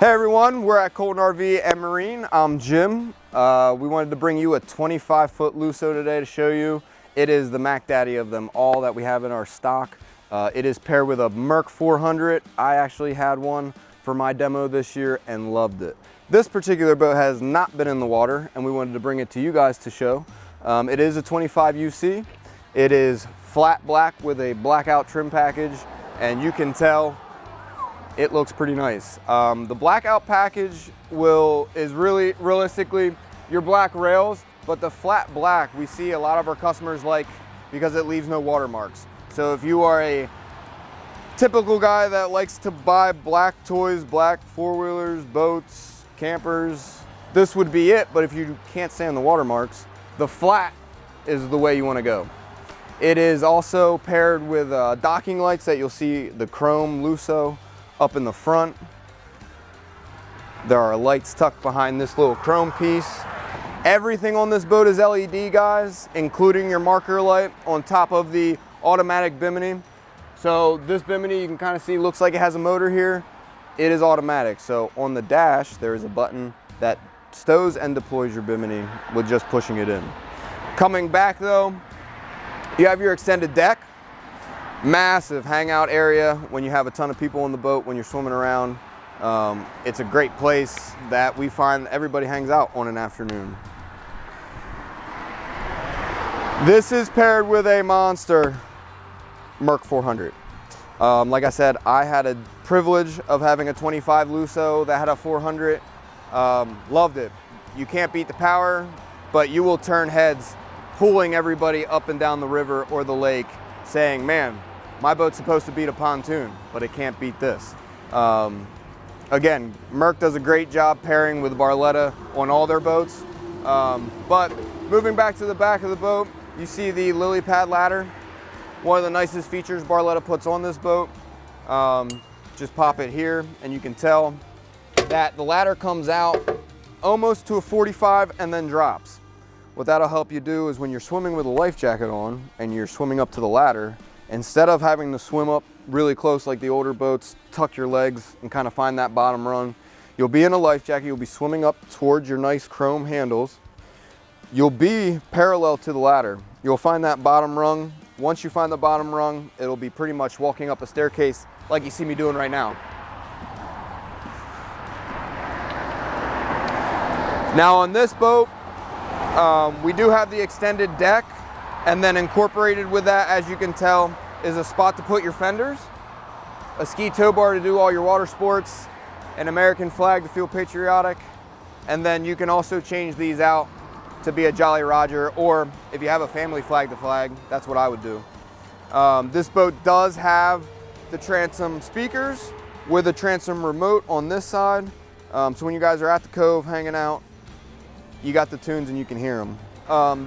Hey everyone, we're at Colton RV and Marine. I'm Jim. We wanted to bring you a 25-foot Lusso today to show you. It is the Mac Daddy of them all that we have in our stock. It is paired with a Merc 400. I actually had one for my demo this year and loved it. This particular boat has not been in the water and we wanted to bring it to you guys to show. It is a 25UC. It is flat black with a blackout trim package, and you can tell it looks pretty nice. The blackout package is really realistically your black rails, but the flat black we see a lot of our customers like because it leaves no watermarks. So if you are a typical guy that likes to buy black toys, black four-wheelers, boats, campers, this would be it. But if you can't stand the watermarks, the flat is the way you want to go. It is also paired with docking lights that you'll see the chrome Lusso up in the front. There are lights tucked behind this little chrome piece. Everything on this boat is LED, guys, including your marker light on top of the automatic bimini. So this bimini, you can kind of see, looks like it has a motor here. It is automatic. So on the dash, there is a button that stows and deploys your bimini with just pushing it in. Coming back though, you have your extended deck. Massive hangout area when you have a ton of people on the boat when you're swimming around. It's a great place that we find everybody hangs out on an afternoon. This is paired with a monster Merc 400. Like I said, I had a privilege of having a 25 Lusso that had a 400. Loved it. You can't beat the power, but you will turn heads pulling everybody up and down the river or the lake saying, man, my boat's supposed to beat a pontoon, but it can't beat this. Again, Merc does a great job pairing with Barletta on all their boats. But moving back to the back of the boat, you see the lily pad ladder. One of the nicest features Barletta puts on this boat. Just pop it here and you can tell that the ladder comes out almost to a 45 and then drops. What that'll help you do is when you're swimming with a life jacket on and you're swimming up to the ladder, instead of having to swim up really close like the older boats, tuck your legs and kind of find that bottom rung, you'll be in a life jacket, you'll be swimming up towards your nice chrome handles. You'll be parallel to the ladder. You'll find that bottom rung. Once you find the bottom rung, it'll be pretty much walking up a staircase like you see me doing right now. Now on this boat, we do have the extended deck, and then incorporated with that, as you can tell, is a spot to put your fenders, a ski tow bar to do all your water sports, an American flag to feel patriotic, and then you can also change these out to be a Jolly Roger, or if you have a family flag to flag, that's what I would do. This boat does have the transom speakers with a transom remote on this side, so when you guys are at the cove hanging out, you got the tunes and you can hear them.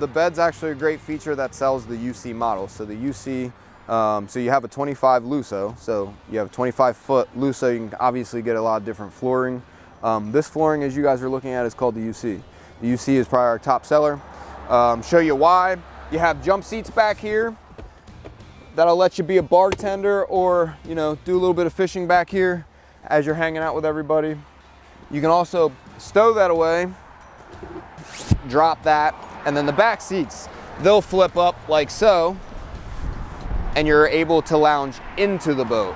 The bed's actually a great feature that sells the UC model. So the UC, so you have a 25 Lusso, so you have a 25-foot Lusso, you can obviously get a lot of different flooring. This flooring, as you guys are looking at, is called the UC. The UC is probably our top seller. Show you why. You have jump seats back here that'll let you be a bartender or, you know, do a little bit of fishing back here as you're hanging out with everybody. You can also stow that away, drop that, and then the back seats, they'll flip up like so, and you're able to lounge into the boat.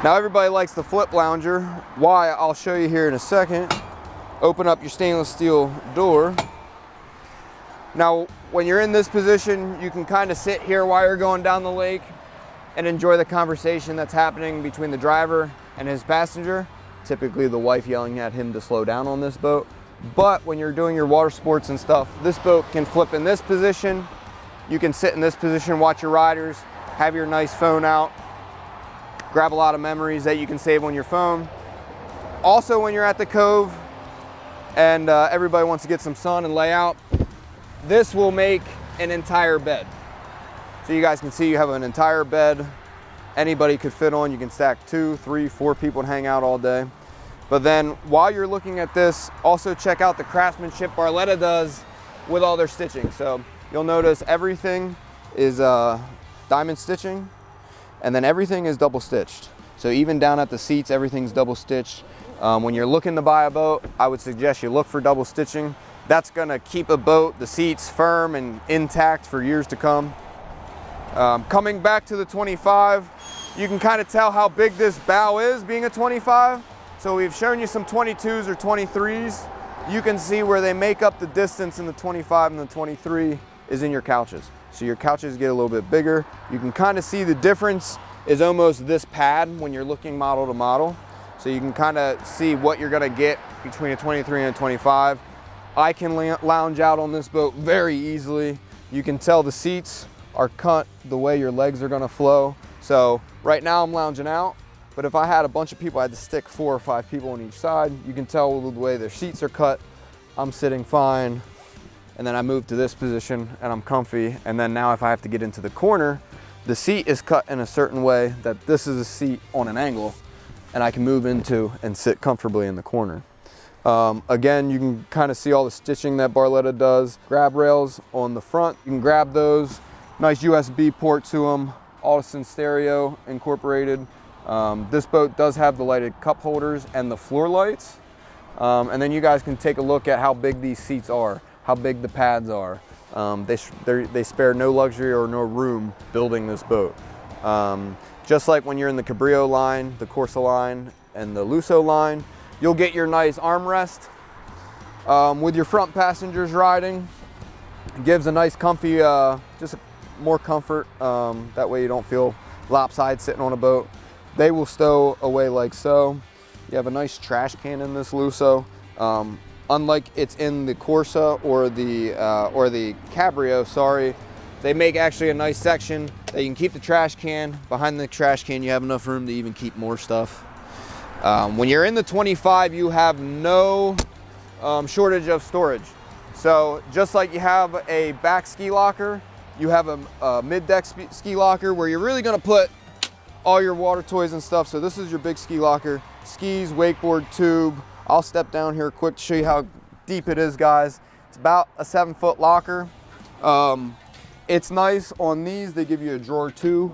Now everybody likes the flip lounger. Why? I'll show you here in a second. Open up your stainless steel door. Now when you're in this position, you can kind of sit here while you're going down the lake and enjoy the conversation that's happening between the driver and his passenger. Typically the wife yelling at him to slow down on this boat. But when you're doing your water sports and stuff, this boat can flip in this position. You can sit in this position, watch your riders, have your nice phone out, grab a lot of memories that you can save on your phone. Also, when you're at the cove and everybody wants to get some sun and lay out, this will make an entire bed. So you guys can see you have an entire bed anybody could fit on. You can stack 2, 3, 4 people and hang out all day. But then while you're looking at this, also check out the craftsmanship Barletta does with all their stitching. So you'll notice everything is diamond stitching, and then everything is double stitched. So even down at the seats, everything's double stitched. When you're looking to buy a boat, I would suggest you look for double stitching. That's gonna keep a boat, the seats, firm and intact for years to come. Coming back to the 25, you can kind of tell how big this bow is being a 25. So we've shown you some 22s or 23s. You can see where they make up the distance in the 25 and the 23 is in your couches. So your couches get a little bit bigger. You can kind of see the difference is almost this pad when you're looking model to model. So you can kind of see what you're gonna get between a 23 and a 25. I can lounge out on this boat very easily. You can tell the seats are cut the way your legs are gonna flow. So right now I'm lounging out, but if I had a bunch of people, I had to stick 4 or 5 people on each side. You can tell the way their seats are cut. I'm sitting fine. And then I move to this position and I'm comfy. And then now if I have to get into the corner, the seat is cut in a certain way that this is a seat on an angle and I can move into and sit comfortably in the corner. Again, you can kind of see all the stitching that Barletta does. Grab rails on the front, you can grab those. Nice USB port to them. Audison stereo incorporated. This boat does have the lighted cup holders and the floor lights. And then you guys can take a look at how big these seats are, how big the pads are. They spare no luxury or no room building this boat. Just like when you're in the Cabrillo line, the Corsa line, and the Lusso line, you'll get your nice armrest with your front passengers riding. It gives a nice comfy, just more comfort. That way you don't feel lopsided sitting on a boat. They will stow away like so. You have a nice trash can in this Lusso. Unlike it's in the Corsa or the Cabrio, sorry, they make actually a nice section that you can keep the trash can. Behind the trash can, you have enough room to even keep more stuff. When you're in the 25, you have no shortage of storage. So just like you have a back ski locker, you have a mid-deck ski locker where you're really gonna put all your water toys and stuff. So this is your big ski locker. Skis, wakeboard, tube. I'll step down here quick to show you how deep it is, guys. It's about a 7-foot locker. It's nice on these, they give you a drawer too.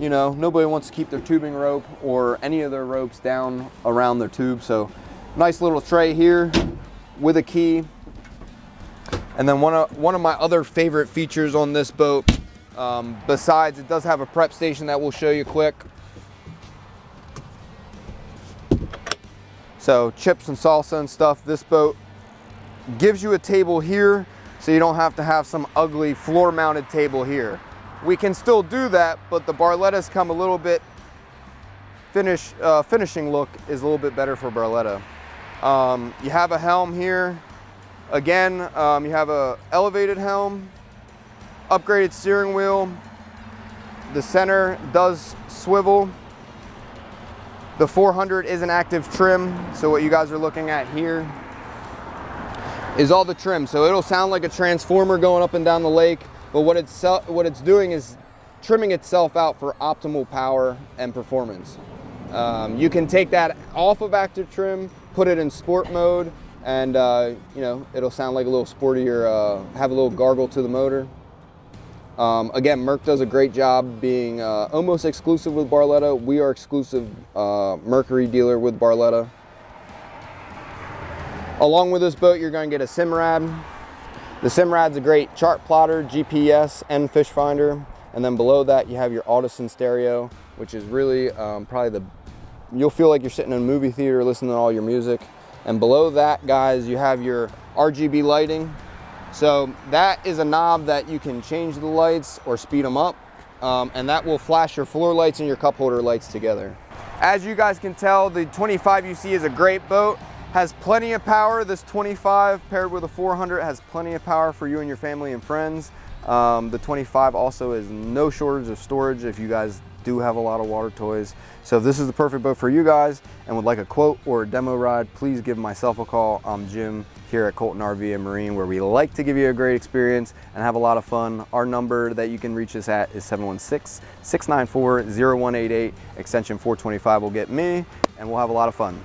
You know, nobody wants to keep their tubing rope or any of their ropes down around their tube. So nice little tray here with a key. And then one of my other favorite features on this boat, besides it does have a prep station that we'll show you quick. So chips and salsa and stuff. This boat gives you a table here so you don't have to have some ugly floor mounted table here. We can still do that, but the Barlettas come a little bit, finishing look is a little bit better for Barletta. You have a helm here. Again, you have a elevated helm, upgraded steering wheel. The center does swivel. The 400 is an active trim, so what you guys are looking at here is all the trim. So it'll sound like a transformer going up and down the lake, but what it's doing is trimming itself out for optimal power and performance. You can take that off of active trim, put it in sport mode, and you know, it'll sound like a little sportier, have a little gargle to the motor. Again, Merc does a great job being almost exclusive with Barletta. We are exclusive Mercury dealer with Barletta. Along with this boat, you're going to get a Simrad. The Simrad's a great chart plotter, GPS, and fish finder. And then below that, you have your Audison stereo, which is really probably you'll feel like you're sitting in a movie theater listening to all your music. And below that, guys, you have your RGB lighting. So that is a knob that you can change the lights or speed them up, and that will flash your floor lights and your cup holder lights together. As you guys can tell, the 25UC is a great boat, has plenty of power. This 25 paired with a 400 has plenty of power for you and your family and friends. The 25 also is no shortage of storage if you guys do have a lot of water toys. So if this is the perfect boat for you guys and would like a quote or a demo ride, please give myself a call. I'm Jim here at Colton RV and Marine, where we like to give you a great experience and have a lot of fun. Our number that you can reach us at is 716-694-0188. Extension 425 will get me, and we'll have a lot of fun.